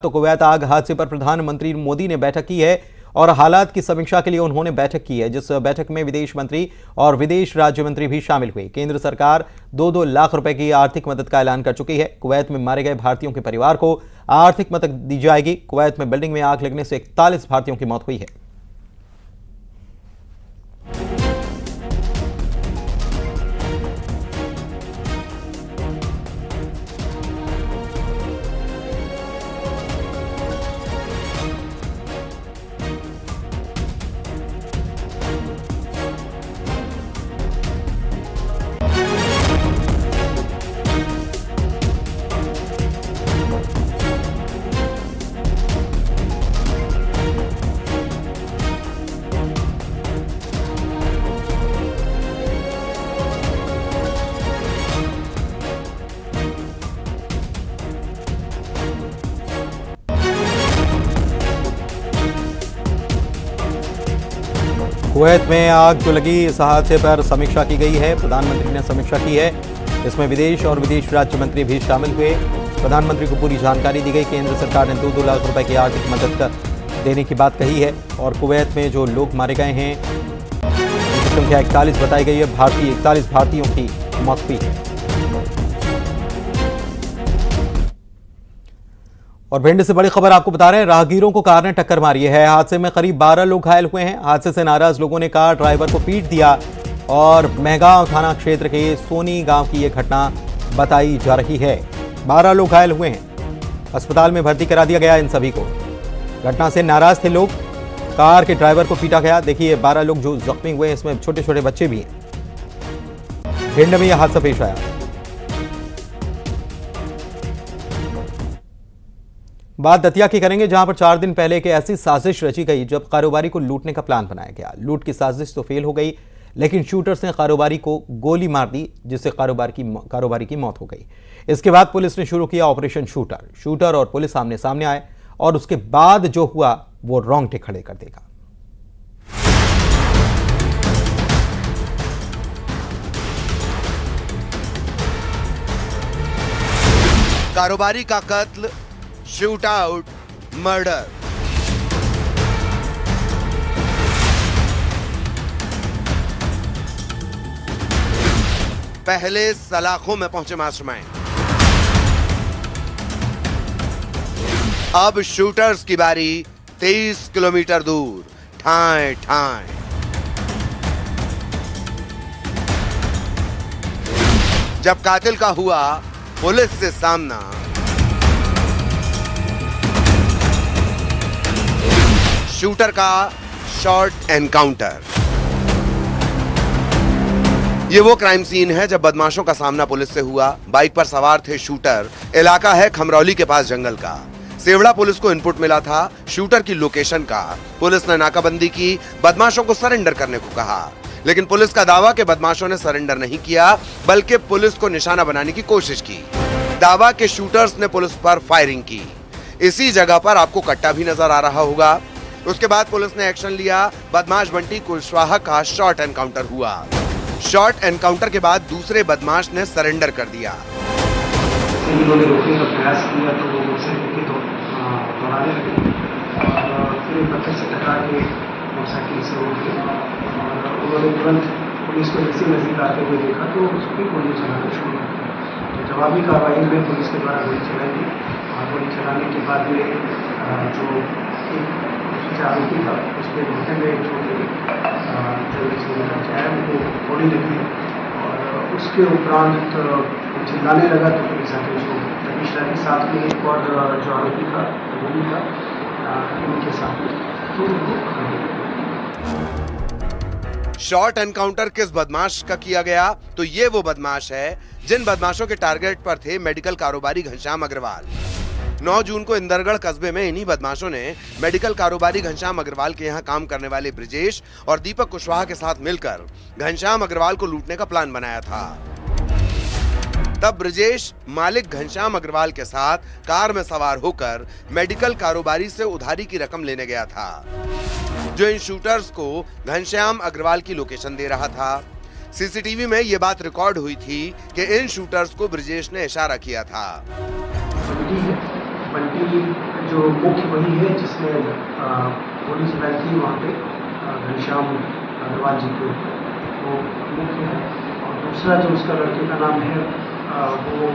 तो कुवैत आग हादसे पर प्रधानमंत्री मोदी ने बैठक की है और हालात की समीक्षा के लिए उन्होंने बैठक की है, जिस बैठक में विदेश मंत्री और विदेश राज्य मंत्री भी शामिल हुए। केंद्र सरकार 2-2 लाख रुपए की आर्थिक मदद का ऐलान कर चुकी है। कुवैत में मारे गए भारतीयों के परिवार को आर्थिक मदद दी जाएगी। कुवैत में बिल्डिंग में आग लगने से 41 भारतीयों की मौत हुई है। कुवैत में आग जो लगी, इस हादसे पर समीक्षा की गई है। प्रधानमंत्री ने समीक्षा की है, इसमें विदेश और विदेश राज्य मंत्री भी शामिल हुए। प्रधानमंत्री को पूरी जानकारी दी गई। केंद्र सरकार ने 2-2 लाख रुपए की आर्थिक मदद देने की बात कही है और कुवैत में जो लोग मारे गए हैं उनकी संख्या 41 बताई गई है। 41 भारतीयों की मौत हुई है। और भिंड से बड़ी खबर आपको बता रहे हैं, राहगीरों को कार ने टक्कर मारी है। हादसे में करीब 12 लोग घायल हुए हैं। हादसे से नाराज लोगों ने कार ड्राइवर को पीट दिया और मेहगांव थाना क्षेत्र के सोनी गांव की यह घटना बताई जा रही है। 12 लोग घायल हुए हैं, अस्पताल में भर्ती करा दिया गया इन सभी को। घटना से नाराज थे लोग, कार के ड्राइवर को पीटा गया। देखिए 12 लोग जो जख्मी हुए हैं, इसमें छोटे छोटे बच्चे भी हैं। भिंड में यह हादसा पेश आया। बात दतिया की करेंगे, जहां पर 4 दिन पहले एक ऐसी साजिश रची गई जब कारोबारी को लूटने का प्लान बनाया गया। लूट की साजिश तो फेल हो गई, लेकिन शूटर्स ने कारोबारी को गोली मार दी, जिससे कारोबारी की मौत हो गई। इसके बाद पुलिस ने शुरू किया ऑपरेशन शूटर। शूटर और पुलिस आमने सामने आए और उसके बाद जो हुआ वो रोंगटे खड़े कर देगा। कारोबारी का कत्ल, शूट आउट, मर्डर। पहले सलाखों में पहुंचे मास्टरमाइंड, अब शूटर्स की बारी 23 किलोमीटर दूर, ठाएं ठाएं। जब कातिल का हुआ पुलिस से सामना, शूटर का शॉर्ट एनकाउंटर। ये वो क्राइम सीन है जब बदमाशों का सामना पुलिस से हुआ। बाइक पर सवार थे शूटर। इलाका है खमरौली के पास जंगल का। सेवड़ा पुलिस को इनपुट मिला था शूटर की लोकेशन का। पुलिस ने नाकाबंदी की, बदमाशों को सरेंडर करने को कहा, लेकिन पुलिस का दावा कि बदमाशों ने सरेंडर नहीं किया, बल्कि पुलिस को निशाना बनाने की कोशिश की। दावा के शूटर्स ने पुलिस पर फायरिंग की। इसी जगह पर आपको कट्टा भी नजर आ रहा होगा। उसके बाद पुलिस ने एक्शन लिया। बदमाश बंटी कुशवाहा का शॉर्ट एनकाउंटर हुआ। शॉर्ट एनकाउंटर के बाद दूसरे बदमाश ने सरेंडर कर दिया। उन्होंने रोकने का प्रयास किया तो वो मुझसे रुके तो दौड़ाने लगे और फिर पत्थर से टकरा के मोटरसाइकिल से उठ गए और उन्होंने तुरंत पुलिस को जैसे नजदीक आते हुए देखा तो उसकी गोली चलाना शुरू कर दिया। तो जवाबी कार्रवाई में पुलिस के द्वारा गोली चलाई गई और गोली चलाने के बाद में जो एक आरोपी था उस पर घुटने में चोट लगी, उनको गोली लगी और उसके उपरांत चिल्लाने लगा तो पुलिस आके उसको तभी के साथ में एक और जो आरोपी था वो भी था उनके साथ में, तो उनको शॉर्ट एनकाउंटर किस बदमाश का किया गया? तो ये वो बदमाश है जिन बदमाशों के टारगेट पर थे मेडिकल कारोबारी घनश्याम अग्रवाल। 9 जून को इंदरगढ़ कस्बे में इन्हीं बदमाशों ने मेडिकल कारोबारी घनश्याम अग्रवाल के यहां काम करने वाले ब्रिजेश और दीपक कुशवाहा के साथ मिलकर घनश्याम अग्रवाल को लूटने का प्लान बनाया था। तब ब्रिजेश मालिक घनश्याम अग्रवाल के साथ कार में सवार होकर मेडिकल कारोबारी से उधारी की रकम लेने गया था, जो इन शूटर्स को घनश्याम अग्रवाल की लोकेशन दे रहा था। सीसीटीवी में यह बात रिकॉर्ड हुई थी कि इन शूटर्स को ब्रिजेश ने इशारा किया था। बंटी जो मुख्य वही है जिसने गोली चलाई थी वहाँ पे घनश्याम अग्रवाल जी के ऊपर, वो मुख्य है। और दूसरा जो उसका लड़के का नाम है वो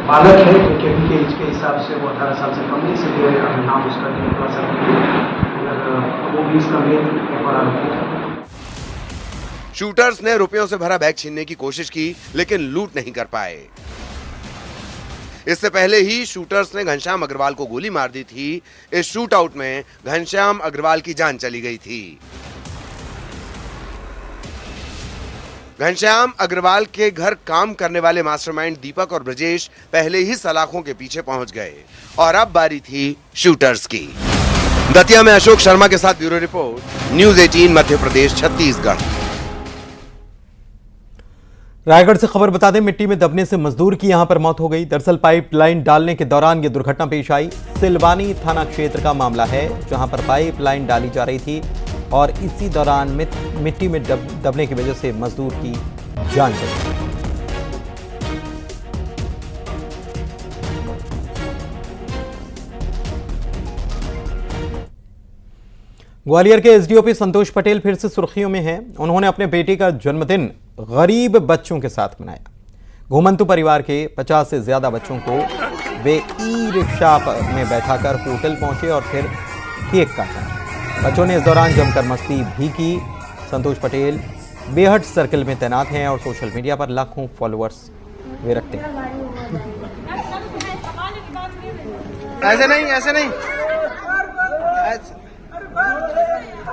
बालक है, क्योंकि अभी के एज के हिसाब से वो 18 साल से कम नहीं, इसलिए नाम उसका थोड़ा सा मगर वो भी इसका मेन एक बड़ा आरोपी था। शूटर्स ने रुपयों से भरा बैग छीनने की कोशिश की, लेकिन लूट नहीं कर पाए। इससे पहले ही शूटर्स ने घनश्याम अग्रवाल को गोली मार दी थी। इस शूट आउट में घनश्याम अग्रवाल की जान चली गई थी। घनश्याम अग्रवाल के घर काम करने वाले मास्टरमाइंड दीपक और ब्रजेश पहले ही सलाखों के पीछे पहुंच गए और अब बारी थी शूटर्स की। दतिया में अशोक शर्मा के साथ bureau report, news 18 Madhya Pradesh Chhattisgarh. Raigarh से खबर बता दें, मिट्टी में दबने से मजदूर की यहां पर मौत हो गई। दरअसल पाइपलाइन डालने के दौरान यह दुर्घटना पेश आई। सिलवानी थाना क्षेत्र का मामला है, जहां पर पाइपलाइन डाली जा रही थी और इसी दौरान मिट्टी में दबने की वजह से मजदूर की जान चली गई। ग्वालियर के एसडीओपी संतोष पटेल फिर से सुर्खियों में हैं। उन्होंने अपने बेटे का जन्मदिन गरीब बच्चों के साथ मनाया। घुमंतु परिवार के 50 से ज्यादा बच्चों को वे ई रिक्शा में बैठाकर होटल पहुंचे और फिर केक काटा। बच्चों ने इस दौरान जमकर मस्ती भी की। संतोष पटेल बेहद सर्कल में तैनात हैं और सोशल मीडिया पर लाखों फॉलोअर्स वे रखते हैं। ऐसे नहीं, ऐसे नहीं,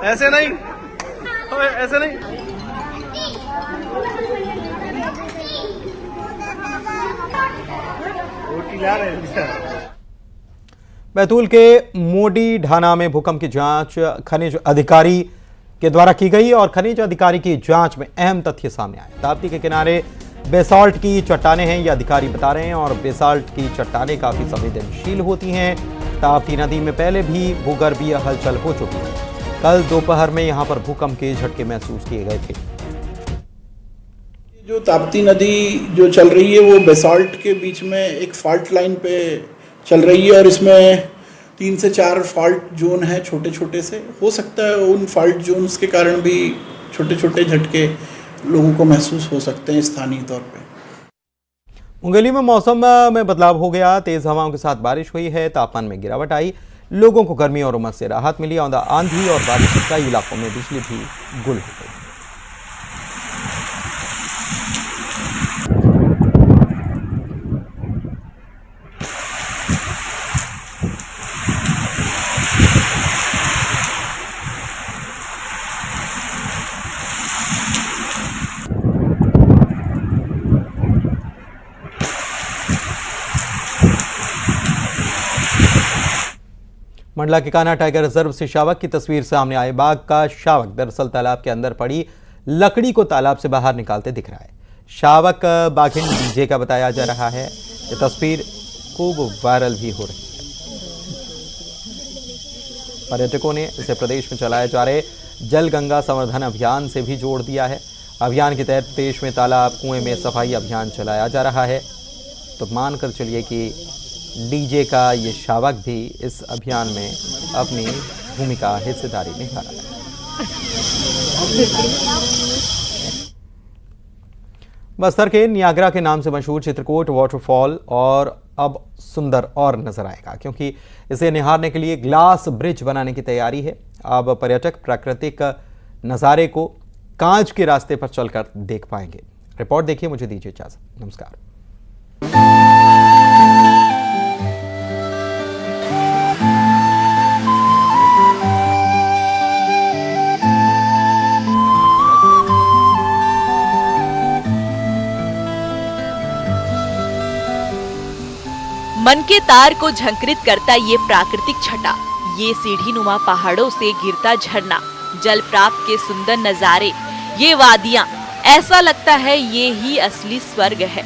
ऐसे नहीं, ऐसे नहीं। बैतूल के मोडी ढाना में भूकंप की जांच खनिज अधिकारी के द्वारा की गई और खनिज अधिकारी की जांच में अहम तथ्य सामने आए। ताप्ती के किनारे बेसाल्ट की चट्टानें हैं, ये अधिकारी बता रहे हैं, और बेसाल्ट की चट्टानें काफी संवेदनशील होती हैं। ताप्ती नदी में पहले भी भूगर्भीय हलचल हो चुकी है। कल दोपहर में यहां पर भूकंप के झटके महसूस किए गए थे। जो ताप्ती नदी जो चल रही है वो बेसाल्ट के बीच में एक फॉल्ट लाइन पे चल रही है और इसमें 3 से 4 फॉल्ट जोन है, छोटे छोटे से। हो सकता है उन फॉल्ट जोन्स के कारण भी छोटे छोटे झटके लोगों को महसूस हो सकते हैं स्थानीय तौर पे। मुंगेली में मौसम में बदलाव हो गया। तेज हवाओं के साथ बारिश हुई है, तापमान में गिरावट आई। लोगों को गर्मी और उमस से राहत मिली। आंधी और बारिश से कई इलाकों में बिजली भी गुल हो गई। मंडला के कान्हा टाइगर रिजर्व से शावक की तस्वीर सामने आई। बाघ का शावक दरअसल तालाब के अंदर पड़ी लकड़ी को तालाब से बाहर निकालते दिख रहा है। शावक बाघिन डीजे का बताया जा रहा है। ये तस्वीर खूब वायरल भी हो रही है। पर्यटकों ने इसे प्रदेश में चलाए जा रहे जल गंगा संवर्धन अभियान से भी जोड़ दिया है। अभियान के तहत प्रदेश में तालाब कुएं में सफाई अभियान चलाया जा रहा है। तो मानकर चलिए कि डीजे का ये शावक भी इस अभियान में अपनी भूमिका हिस्सेदारी निभा रहा है। बस्तर के नियाग्रा के नाम से मशहूर चित्रकूट वाटरफॉल और अब सुंदर और नजर आएगा, क्योंकि इसे निहारने के लिए ग्लास ब्रिज बनाने की तैयारी है। अब पर्यटक प्राकृतिक नज़ारे को कांच के रास्ते पर चलकर देख पाएंगे। रिपोर्ट देखिए, मुझे दीजिए इजाजत। नमस्कार। मन के तार को झंकृत करता ये प्राकृतिक छटा, ये सीढ़ी नुमा पहाड़ों से गिरता झरना, जल प्राप्त के सुंदर नजारे, ये वादियां, ऐसा लगता है ये ही असली स्वर्ग है।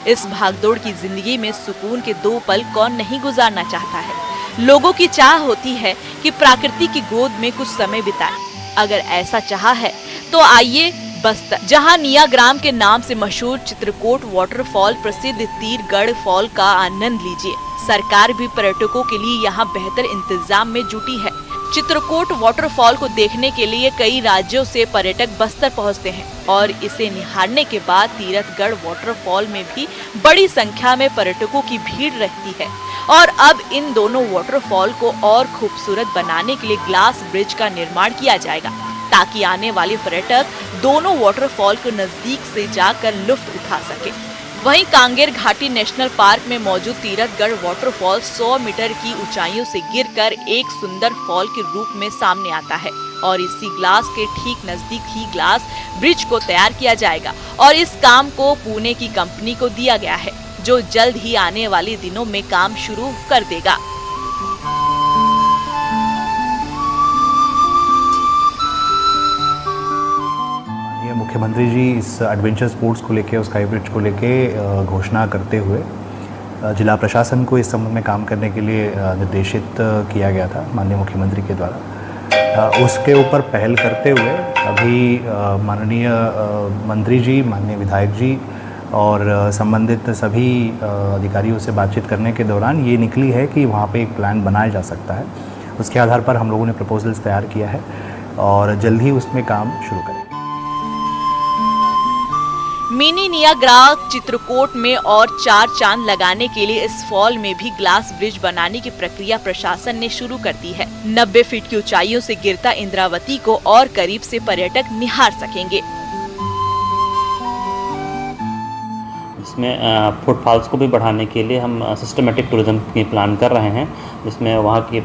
इस भागदौड़ की जिंदगी में सुकून के 2 पल कौन नहीं गुजारना चाहता है। लोगों की चाह होती है कि प्रकृति की गोद में कुछ समय बिताएं। अगर ऐसा चाहा है तो आइए बस्तर, जहां नियाग्राम के नाम से मशहूर चित्रकूट वाटरफॉल प्रसिद्ध तीरगढ़ फॉल का आनंद लीजिए। सरकार भी पर्यटकों के लिए यहां बेहतर इंतजाम में जुटी है। चित्रकूट वाटरफॉल को देखने के लिए कई राज्यों से पर्यटक बस्तर पहुंचते हैं और इसे निहारने के बाद तीरथगढ़ वाटरफॉल में भी बड़ी संख्या में पर्यटकों की भीड़ रहती है। और अब इन दोनों वाटरफॉल को और खूबसूरत बनाने के लिए ग्लास ब्रिज का निर्माण किया जाएगा, ताकि आने वाले पर्यटक दोनों वाटरफॉल को नजदीक से जाकर लुत्फ उठा सके। वहीं कांगेर घाटी नेशनल पार्क में मौजूद तीरथगढ़ वाटरफॉल 100 मीटर की ऊंचाइयों से गिरकर एक सुंदर फॉल के रूप में सामने आता है और इसी ग्लास के ठीक नजदीक ही ग्लास ब्रिज को तैयार किया जाएगा और इस काम को पुणे की कंपनी को दिया गया है, जो जल्द ही आने वाले दिनों में काम शुरू कर देगा। मुख्यमंत्री जी इस एडवेंचर स्पोर्ट्स को लेके, स्काई ब्रिज को लेके घोषणा करते हुए जिला प्रशासन को इस संबंध में काम करने के लिए निर्देशित किया गया था माननीय मुख्यमंत्री के द्वारा। उसके ऊपर पहल करते हुए अभी माननीय मंत्री जी, माननीय विधायक जी और संबंधित सभी अधिकारियों से बातचीत करने के दौरान ये निकली है कि वहाँ पे एक प्लान बनाया जा सकता है। उसके आधार पर हम लोगों ने प्रपोजल्स तैयार किया है और जल्द ही उसमें काम शुरू करेंगे। मिनी नियाग्रा चित्रकूट में और 4 चांद लगाने के लिए इस फॉल में भी ग्लास ब्रिज बनाने की प्रक्रिया प्रशासन ने शुरू कर दी है। 90 फीट की ऊंचाइयों से गिरता इंद्रावती को और करीब से पर्यटक निहार सकेंगे। इसमें फुटफॉल्स को भी बढ़ाने के लिए हम सिस्टमेटिक टूरिज्म की प्लान कर रहे हैं, जिसमें वहाँ की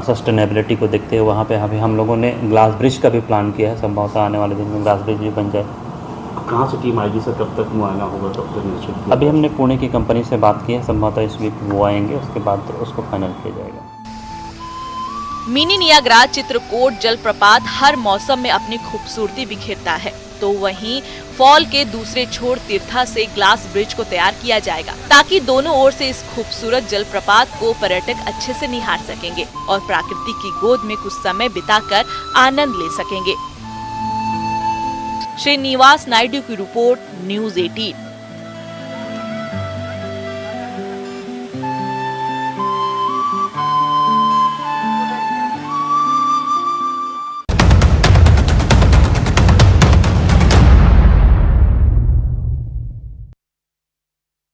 सस्टेनेबिलिटी को देखते हुए वहाँ पे अभी हम लोगों ने ग्लास ब्रिज का भी प्लान किया है। संभवतः आने वाले दिन में ग्लास ब्रिज भी बन जाए। कहाँ से टीम आएगी सर, कब तक मुआयना होगा, कब तक निश्चित? अभी हमने पुणे की कंपनी से बात की है, संभवतः इस वीक वो आएंगे, उसके बाद उसको फाइनल किया जाएगा। मिनी नियाग्रा चित्रकूट जलप्रपात हर मौसम में अपनी खूबसूरती बिखेरता है, तो वहीं फॉल के दूसरे छोर तीर्था से ग्लास ब्रिज को तैयार किया जाएगा, ताकि दोनों ओर से इस खूबसूरत जलप्रपात को पर्यटक अच्छे से निहार सकेंगे और प्रकृति की गोद में कुछ समय बिताकर आनंद ले सकेंगे। श्रीनिवास नायडू की रिपोर्ट, न्यूज़ 18।